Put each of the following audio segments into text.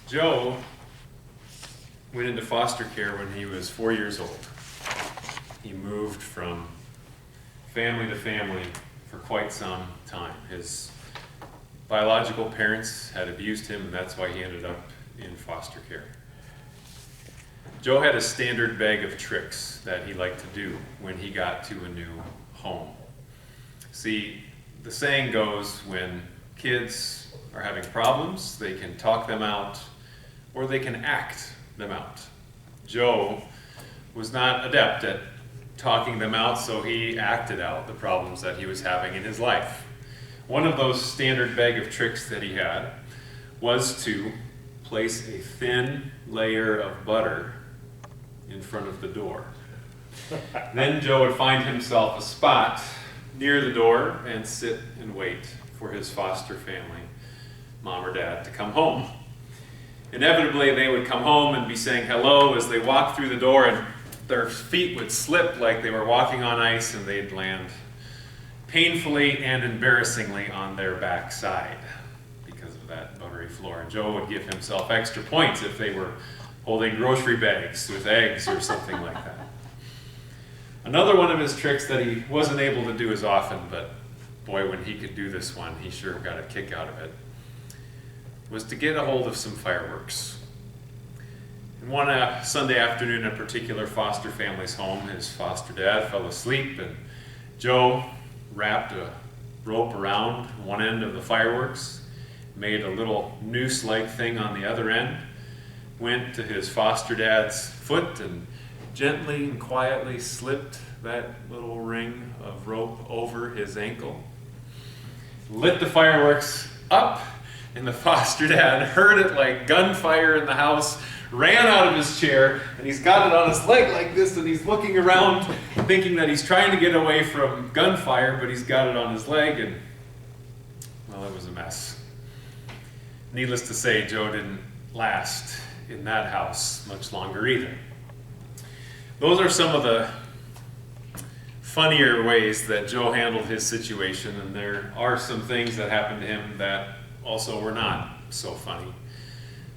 Joe went into foster care when he was 4 years old. He moved from family to family for quite some time. His biological parents had abused him, and that's why he ended up in foster care. Joe had a standard bag of tricks that he liked to do when he got to a new home. See, the saying goes, when kids are having problems, they can talk them out or they can act them out. Joe was not adept at talking them out, so he acted out the problems that he was having in his life. One of those standard bag of tricks that he had was to place a thin layer of butter in front of the door. Then Joe would find himself a spot near the door and sit and wait for his foster family, mom or dad, to come home. Inevitably, they would come home and be saying hello as they walked through the door, and their feet would slip like they were walking on ice, and they'd land painfully and embarrassingly on their backside because of that buttery floor. And Joe would give himself extra points if they were holding grocery bags with eggs or something like that. Another one of his tricks that he wasn't able to do as often, but boy, when he could do this one, he sure got a kick out of it, was to get a hold of some fireworks. And one Sunday afternoon at a particular foster family's home, his foster dad fell asleep, and Joe wrapped a rope around one end of the fireworks, made a little noose-like thing on the other end, went to his foster dad's foot and gently and quietly slipped that little ring of rope over his ankle, lit the fireworks up, and the foster dad heard it like gunfire in the house, ran out of his chair, and he's got it on his leg like this, and he's looking around thinking that he's trying to get away from gunfire, but he's got it on his leg, and well, it was a mess. Needless to say, Joe didn't last in that house much longer either. Those are some of the funnier ways that Joe handled his situation, and there are some things that happened to him that also were not so funny.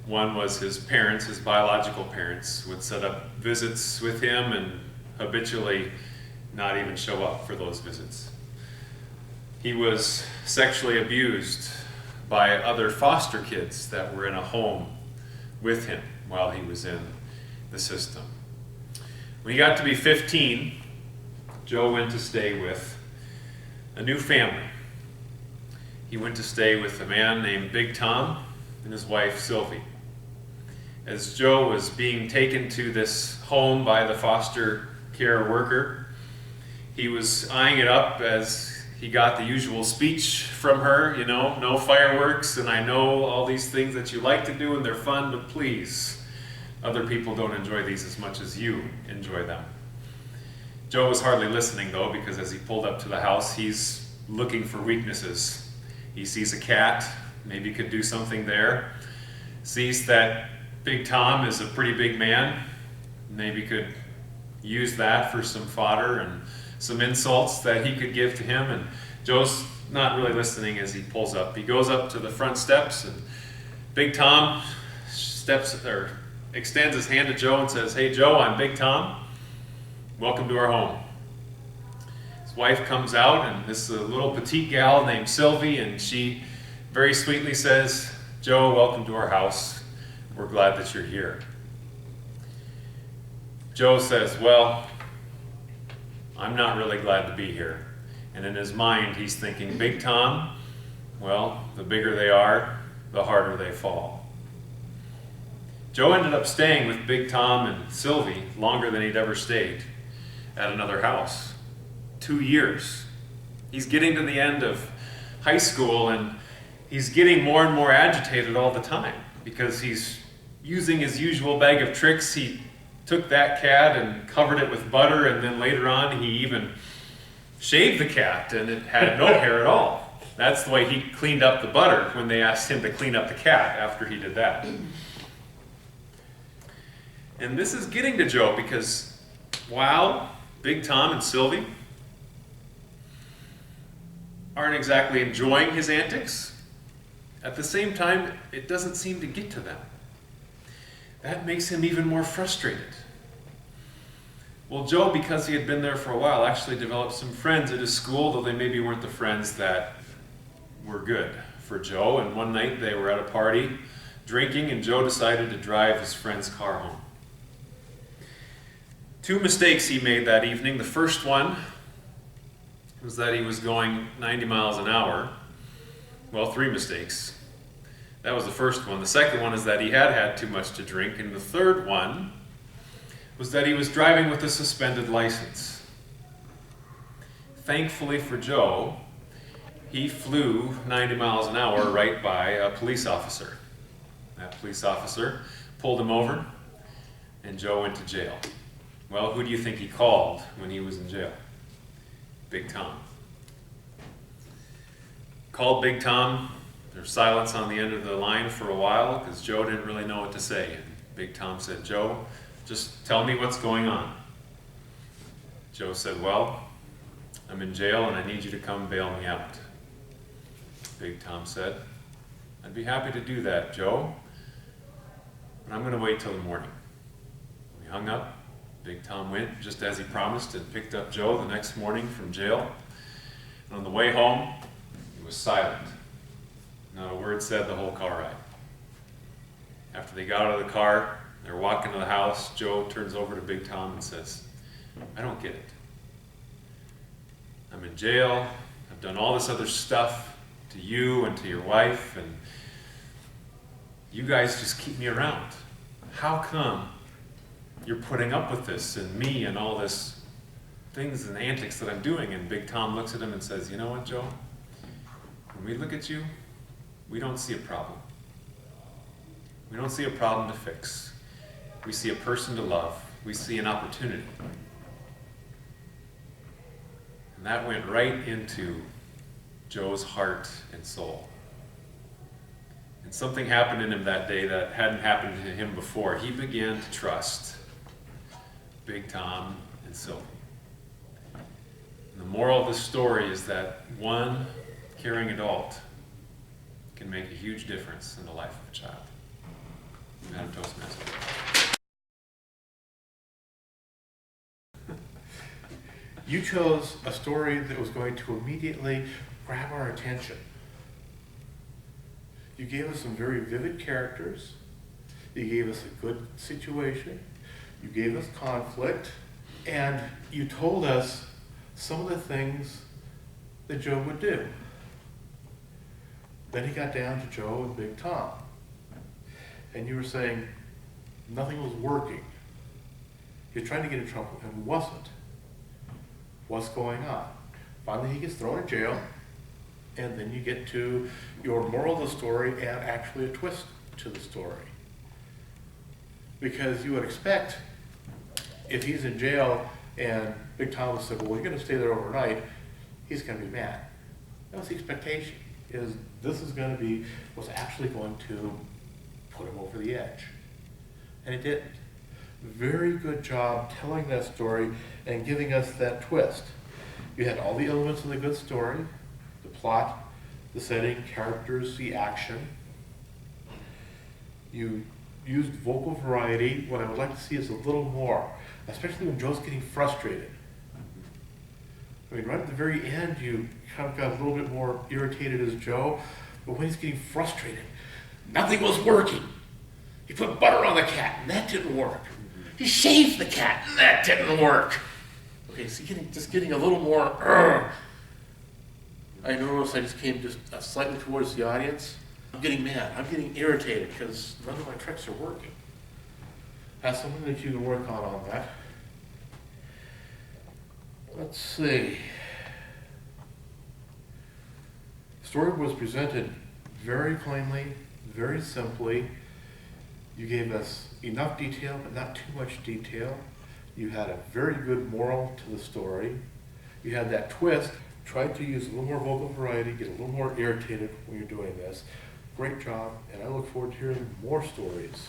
One was his parents, his biological parents, would set up visits with him and habitually not even show up for those visits. He was sexually abused by other foster kids that were in a home with him while he was in the system. When he got to be 15, Joe went to stay with a new family. He went to stay with a man named Big Tom and his wife Sylvie. As Joe was being taken to this home by the foster care worker, he was eyeing it up as he got the usual speech from her, no fireworks, and I know all these things that you like to do and they're fun, but please, other people don't enjoy these as much as you enjoy them. Joe was hardly listening though, because as he pulled up to the house, he's looking for weaknesses. He sees a cat, maybe could do something there. Sees that Big Tom is a pretty big man, maybe could use that for some fodder and some insults that he could give to him. And Joe's not really listening as he pulls up. He goes up to the front steps, and Big Tom extends his hand to Joe and says, "Hey Joe, I'm Big Tom. Welcome to our home." His wife comes out, and this is a little petite gal named Sylvie, and she very sweetly says, "Joe, welcome to our house. We're glad that you're here." Joe says, "Well, I'm not really glad to be here." And in his mind, he's thinking, Big Tom, well, the bigger they are, the harder they fall. Joe ended up staying with Big Tom and Sylvie longer than he'd ever stayed at another house. 2 years. He's getting to the end of high school, and he's getting more and more agitated all the time because he's using his usual bag of tricks. He took that cat and covered it with butter, and then later on he even shaved the cat, and it had no hair at all. That's the way he cleaned up the butter when they asked him to clean up the cat after he did that. And this is getting to Joe because while Big Tom and Sylvie aren't exactly enjoying his antics, at the same time, it doesn't seem to get to them. that makes him even more frustrated. Well, Joe, because he had been there for a while, actually developed some friends at his school, though they maybe weren't the friends that were good for Joe. And one night they were at a party drinking, and Joe decided to drive his friend's car home. Two mistakes he made that evening. The first one was that he was going 90 miles an hour. Well, three mistakes. That was the first one. The second one is that he had too much to drink. And the third one was that he was driving with a suspended license. Thankfully for Joe, he flew 90 miles an hour right by a police officer. That police officer pulled him over, and Joe went to jail. Well, who do you think he called when he was in jail? Big Tom. Called Big Tom. There was silence on the end of the line for a while because Joe didn't really know what to say. And Big Tom said, "Joe, just tell me what's going on." Joe said, "Well, I'm in jail and I need you to come bail me out." Big Tom said, "I'd be happy to do that, Joe, but I'm going to wait till the morning." We hung up. Big Tom went just as he promised and picked up Joe the next morning from jail. And on the way home, he was silent. Not a word said the whole car ride. After they got out of the car, they're walking to the house. Joe turns over to Big Tom and says, "I don't get it. I'm in jail. I've done all this other stuff to you and to your wife, and you guys just keep me around. How come you're putting up with this and me and all this things and antics that I'm doing?" And Big Tom looks at him and says, "You know what, Joe? When we look at you, we don't see a problem. We don't see a problem to fix. We see a person to love. We see an opportunity." And that went right into Joe's heart and soul. And something happened in him that day that hadn't happened to him before. He began to trust Big Tom and Sylvie. And the moral of this story is that one caring adult can make a huge difference in the life of a child. Madam Toastmaster. You chose a story that was going to immediately grab our attention. You gave us some very vivid characters. You gave us a good situation. You gave us conflict. And you told us some of the things that Joe would do. Then he got down to Joe and Big Tom. And you were saying nothing was working. He was trying to get in trouble and wasn't. What's going on? Finally, he gets thrown in jail, and then you get to your moral of the story and actually a twist to the story. Because you would expect, if he's in jail and Big Tom said, "Well, you're going to stay there overnight," he's going to be mad. That was the expectation, is this is going to be what's actually going to put him over the edge. And it didn't. Very good job telling that story and giving us that twist. You had all the elements of the good story, the plot, the setting, characters, the action. You used vocal variety. What I would like to see is a little more, especially when Joe's getting frustrated. I mean, right at the very end, you kind of got a little bit more irritated as Joe, but when he's getting frustrated, nothing was working. He put butter on the cat, and that didn't work. He shaved the cat, and that didn't work. Okay, so just getting a little more, I noticed I just came just slightly towards the audience. I'm getting mad, I'm getting irritated because none of my tricks are working. That's something that you can work on that. Let's see. The story was presented very plainly, very simply. You gave us enough detail, but not too much detail. You had a very good moral to the story. You had that twist. Tried to use a little more vocal variety, get a little more irritated when you're doing this. Great job, and I look forward to hearing more stories.